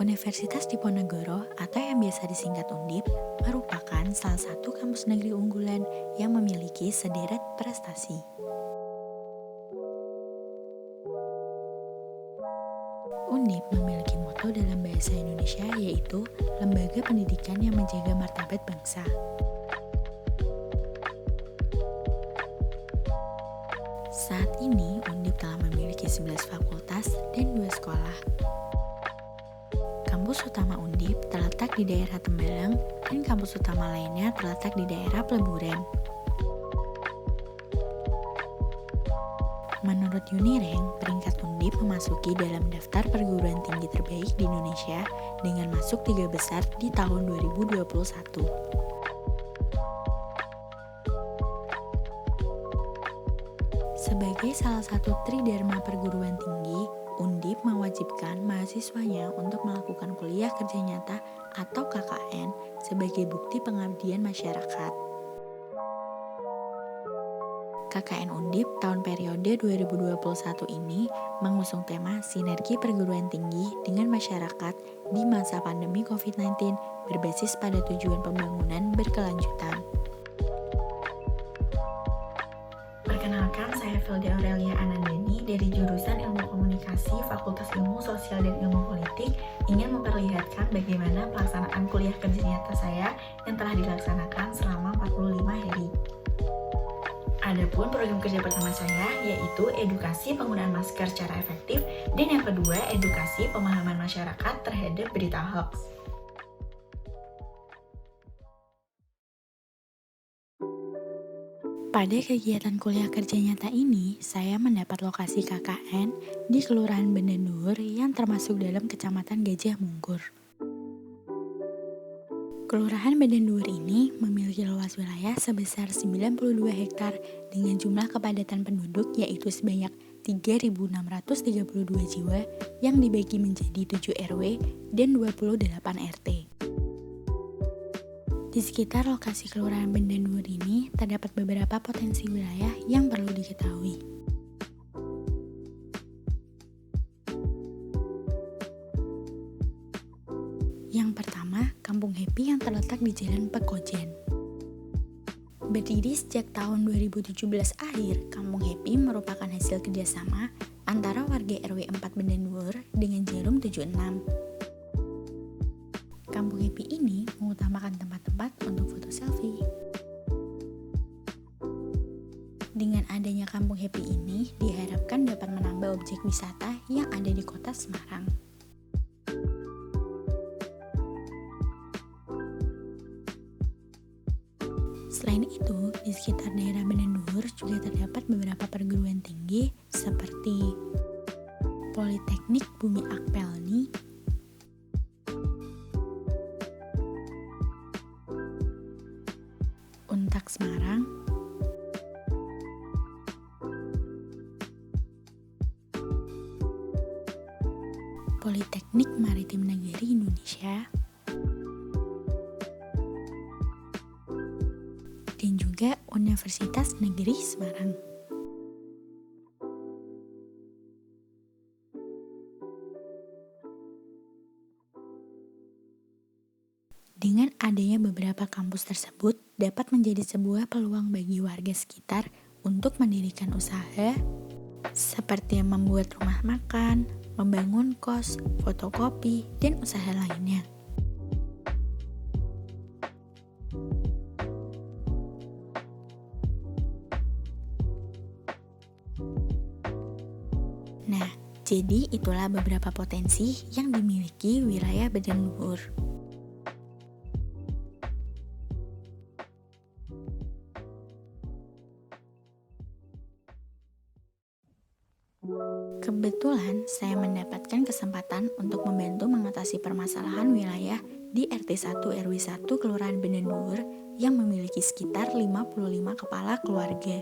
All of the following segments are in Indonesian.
Universitas Diponegoro atau yang biasa disingkat Undip merupakan salah satu kampus negeri unggulan yang memiliki sederet prestasi. Undip memiliki moto dalam bahasa Indonesia yaitu Lembaga Pendidikan yang Menjaga Martabat Bangsa. Saat ini Undip telah memiliki 11 fakultas dan 2 sekolah. Kampus utama Undip terletak di daerah Tembalang dan kampus utama lainnya terletak di daerah Peleburan. Menurut Unirank, peringkat Undip memasuki dalam daftar perguruan tinggi terbaik di Indonesia dengan masuk 3 besar di tahun 2021. Sebagai salah satu tridharma perguruan tinggi, Undip mewajibkan mahasiswanya untuk melakukan kuliah kerja nyata atau KKN sebagai bukti pengabdian masyarakat. KKN Undip tahun periode 2021 ini mengusung tema Sinergi Perguruan Tinggi dengan Masyarakat di masa pandemi COVID-19 berbasis pada tujuan pembangunan berkelanjutan. Perkenalkan, saya Felda Aurelia Anandani dari jurusan Ilmu Komunikasi Fakultas Ilmu Sosial dan Ilmu Politik ingin memperlihatkan bagaimana pelaksanaan kuliah kerja nyata saya yang telah dilaksanakan selama 45 hari. Adapun program kerja pertama saya yaitu edukasi penggunaan masker secara efektif dan yang kedua edukasi pemahaman masyarakat terhadap berita hoax. Pada kegiatan kuliah kerja nyata ini, saya mendapat lokasi KKN di Kelurahan Benden Dhuwur yang termasuk dalam Kecamatan Gajah Mungkur. Kelurahan Benden Dhuwur ini memiliki luas wilayah sebesar 92 hektar dengan jumlah kepadatan penduduk yaitu sebanyak 3.632 jiwa yang dibagi menjadi 7 RW dan 28 RT. Di sekitar lokasi Kelurahan Benden Dhuwur ini terdapat beberapa potensi wilayah yang perlu diketahui. Yang pertama, Kampung Happy yang terletak di Jalan Pekojan. Berdiri sejak tahun 2017 akhir, Kampung Happy merupakan hasil kerjasama antara warga RW 4 Benden Dhuwur dengan Jarum 76. Kampung Happy ini mengutamakan tempat-tempat untuk foto selfie. Dengan adanya Kampung Happy ini, diharapkan dapat menambah objek wisata yang ada di kota Semarang. Selain itu, di sekitar daerah Benden Dhuwur juga terdapat beberapa perguruan tinggi seperti Politeknik Bumi Akpelni, Untak Semarang, Politeknik Maritim Negeri Indonesia, dan juga Universitas Negeri Semarang. Dengan adanya beberapa kampus tersebut dapat menjadi sebuah peluang bagi warga sekitar untuk mendirikan usaha seperti membuat rumah makan, membangun kos, fotokopi, dan usaha lainnya. Nah, jadi itulah beberapa potensi yang dimiliki wilayah Benden Dhuwur. Kebetulan saya mendapatkan kesempatan untuk membantu mengatasi permasalahan wilayah di RT 1 RW 1 Kelurahan Benden Dhuwur yang memiliki sekitar 55 kepala keluarga.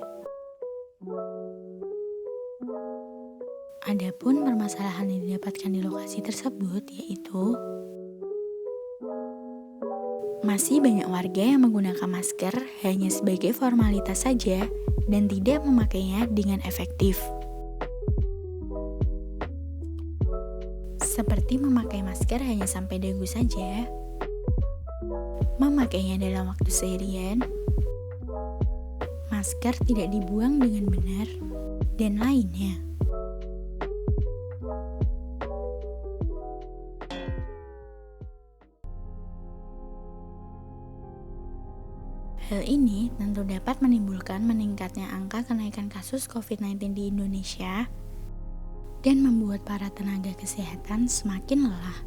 Adapun permasalahan yang didapatkan di lokasi tersebut yaitu masih banyak warga yang menggunakan masker hanya sebagai formalitas saja dan tidak memakainya dengan efektif. seperti memakai masker hanya sampai dagu saja, memakainya dalam waktu seharian, masker tidak dibuang dengan benar, dan lainnya. Hal ini tentu dapat menimbulkan meningkatnya angka kenaikan kasus COVID-19 di Indonesia dan membuat para tenaga kesehatan semakin lelah.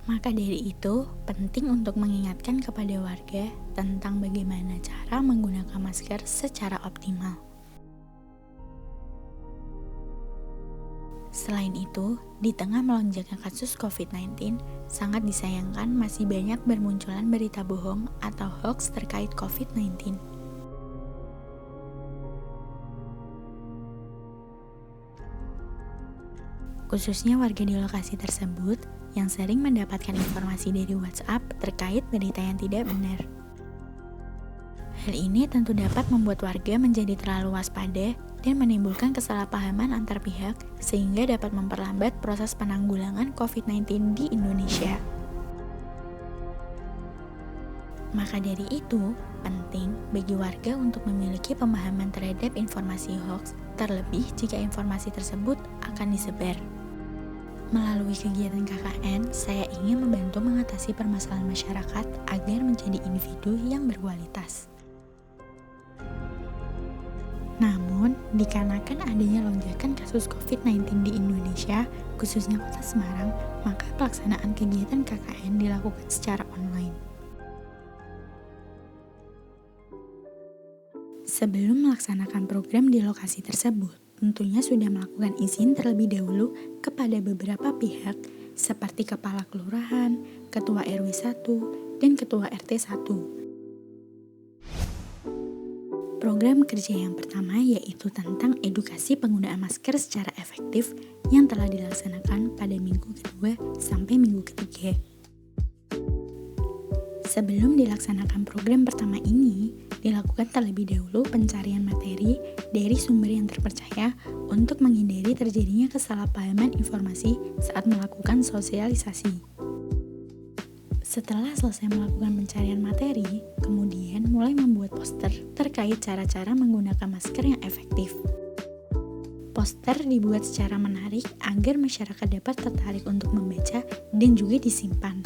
Maka dari itu, penting untuk mengingatkan kepada warga tentang bagaimana cara menggunakan masker secara optimal. Selain itu, di tengah melonjaknya kasus COVID-19, sangat disayangkan masih banyak bermunculan berita bohong atau hoax terkait COVID-19. Khususnya warga di lokasi tersebut yang sering mendapatkan informasi dari WhatsApp terkait berita yang tidak benar. Hal ini tentu dapat membuat warga menjadi terlalu waspada dan menimbulkan kesalahpahaman antar pihak sehingga dapat memperlambat proses penanggulangan COVID-19 di Indonesia. Maka dari itu, penting bagi warga untuk memiliki pemahaman terhadap informasi hoax, terlebih jika informasi tersebut akan disebar. Melalui kegiatan KKN, saya ingin membantu mengatasi permasalahan masyarakat agar menjadi individu yang berkualitas. Namun, dikarenakan adanya lonjakan kasus COVID-19 di Indonesia, khususnya Kota Semarang, maka pelaksanaan kegiatan KKN dilakukan secara online. Sebelum melaksanakan program di lokasi tersebut, tentunya sudah melakukan izin terlebih dahulu kepada beberapa pihak seperti Kepala Kelurahan, Ketua RW 1, dan Ketua RT 1. Program kerja yang pertama yaitu tentang edukasi penggunaan masker secara efektif yang telah dilaksanakan pada minggu kedua sampai minggu ketiga. Sebelum dilaksanakan program pertama ini, dilakukan terlebih dahulu pencarian materi dari sumber yang terpercaya untuk menghindari terjadinya kesalahpahaman informasi saat melakukan sosialisasi. Setelah selesai melakukan pencarian materi, kemudian mulai membuat poster terkait cara-cara menggunakan masker yang efektif. Poster dibuat secara menarik agar masyarakat dapat tertarik untuk membaca dan juga disimpan.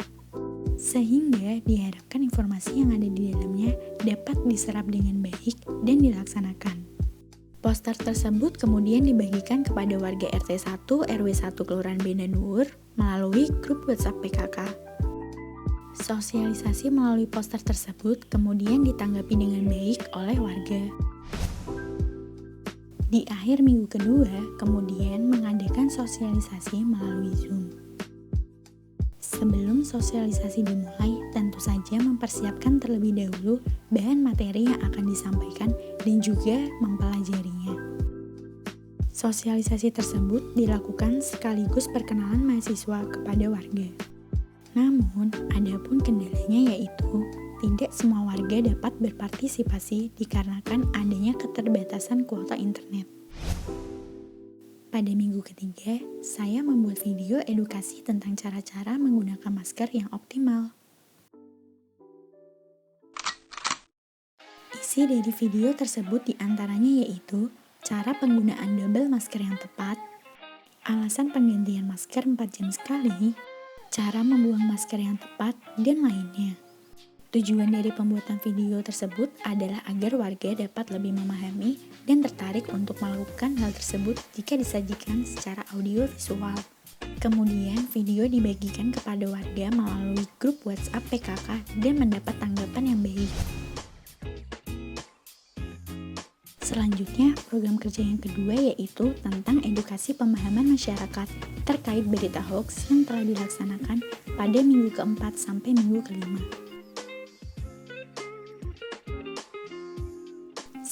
Sehingga diharapkan informasi yang ada di dalamnya dapat diserap dengan baik dan dilaksanakan. Poster tersebut kemudian dibagikan kepada warga RT 1 RW 1 Kelurahan Benda Nuwur melalui grup WhatsApp PKK. Sosialisasi melalui poster tersebut kemudian ditanggapi dengan baik oleh warga. Di akhir minggu kedua, kemudian mengadakan sosialisasi melalui Zoom. Sebelum sosialisasi dimulai, tentu saja mempersiapkan terlebih dahulu bahan materi yang akan disampaikan dan juga mempelajarinya. Sosialisasi tersebut dilakukan sekaligus perkenalan mahasiswa kepada warga. Namun, ada pun kendalanya yaitu tidak semua warga dapat berpartisipasi dikarenakan adanya keterbatasan kuota internet. Pada minggu ketiga, saya membuat video edukasi tentang cara-cara menggunakan masker yang optimal. Isi dari video tersebut diantaranya yaitu cara penggunaan double masker yang tepat, alasan penggantian masker 4 jam sekali, cara membuang masker yang tepat, dan lainnya. Tujuan dari pembuatan video tersebut adalah agar warga dapat lebih memahami dan tertarik untuk melakukan hal tersebut jika disajikan secara audio visual. Kemudian video dibagikan kepada warga melalui grup WhatsApp PKK dan mendapat tanggapan yang baik. Selanjutnya, program kerja yang kedua yaitu tentang edukasi pemahaman masyarakat terkait berita hoax yang telah dilaksanakan pada minggu keempat sampai minggu kelima.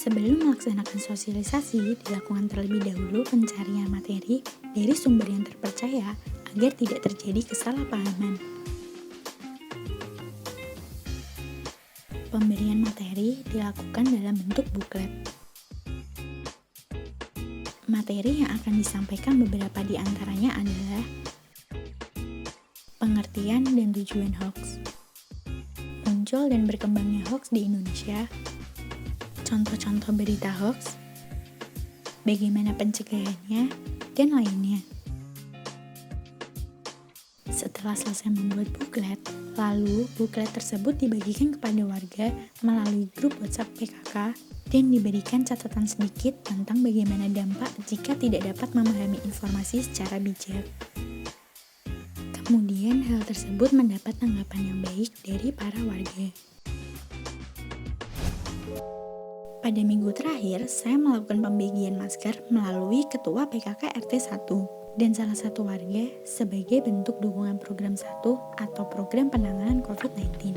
Sebelum melaksanakan sosialisasi, dilakukan terlebih dahulu pencarian materi dari sumber yang terpercaya agar tidak terjadi kesalahpahaman. Pemberian materi dilakukan dalam bentuk buklet. Materi yang akan disampaikan beberapa di antaranya adalah pengertian dan tujuan hoax, muncul dan berkembangnya hoax di Indonesia, contoh-contoh berita hoax, bagaimana pencegahannya, dan lainnya. Setelah selesai membuat buklet, lalu buklet tersebut dibagikan kepada warga melalui grup WhatsApp PKK dan diberikan catatan sedikit tentang bagaimana dampak jika tidak dapat memahami informasi secara bijak. Kemudian hal tersebut mendapat tanggapan yang baik dari para warga. Pada minggu terakhir, saya melakukan pembagian masker melalui Ketua PKK RT 1 dan salah satu warga sebagai bentuk dukungan program 1 atau program penanganan COVID-19.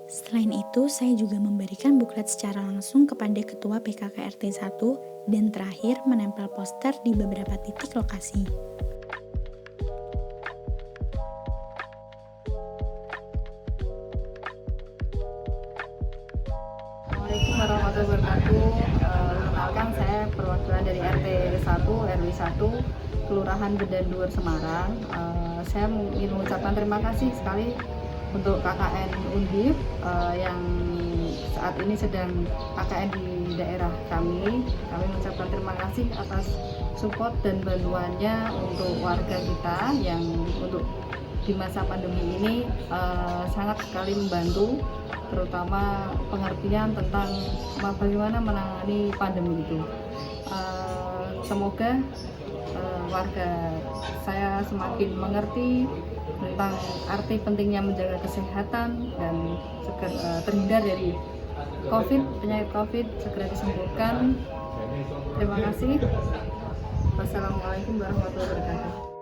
Selain itu, saya juga memberikan buklet secara langsung kepada Ketua PKK RT 1 dan terakhir menempel poster di beberapa titik lokasi. Assalamualaikum warahmatullahi wabarakatuh. Perkenalkan, saya perwakilan dari RT 1 RW 1 Kelurahan Bedan Dhuwur Semarang. Saya ingin mengucapkan terima kasih sekali untuk KKN Undip yang saat ini sedang KKN di daerah kami. Kami mengucapkan terima kasih atas support dan bantuannya untuk warga kita yang untuk di masa pandemi ini sangat sekali membantu, terutama pengertian tentang bagaimana menangani pandemi itu. Semoga warga saya semakin mengerti tentang arti pentingnya menjaga kesehatan dan terhindar dari penyakit COVID, segera disembuhkan. Terima kasih. Wassalamualaikum warahmatullahi wabarakatuh.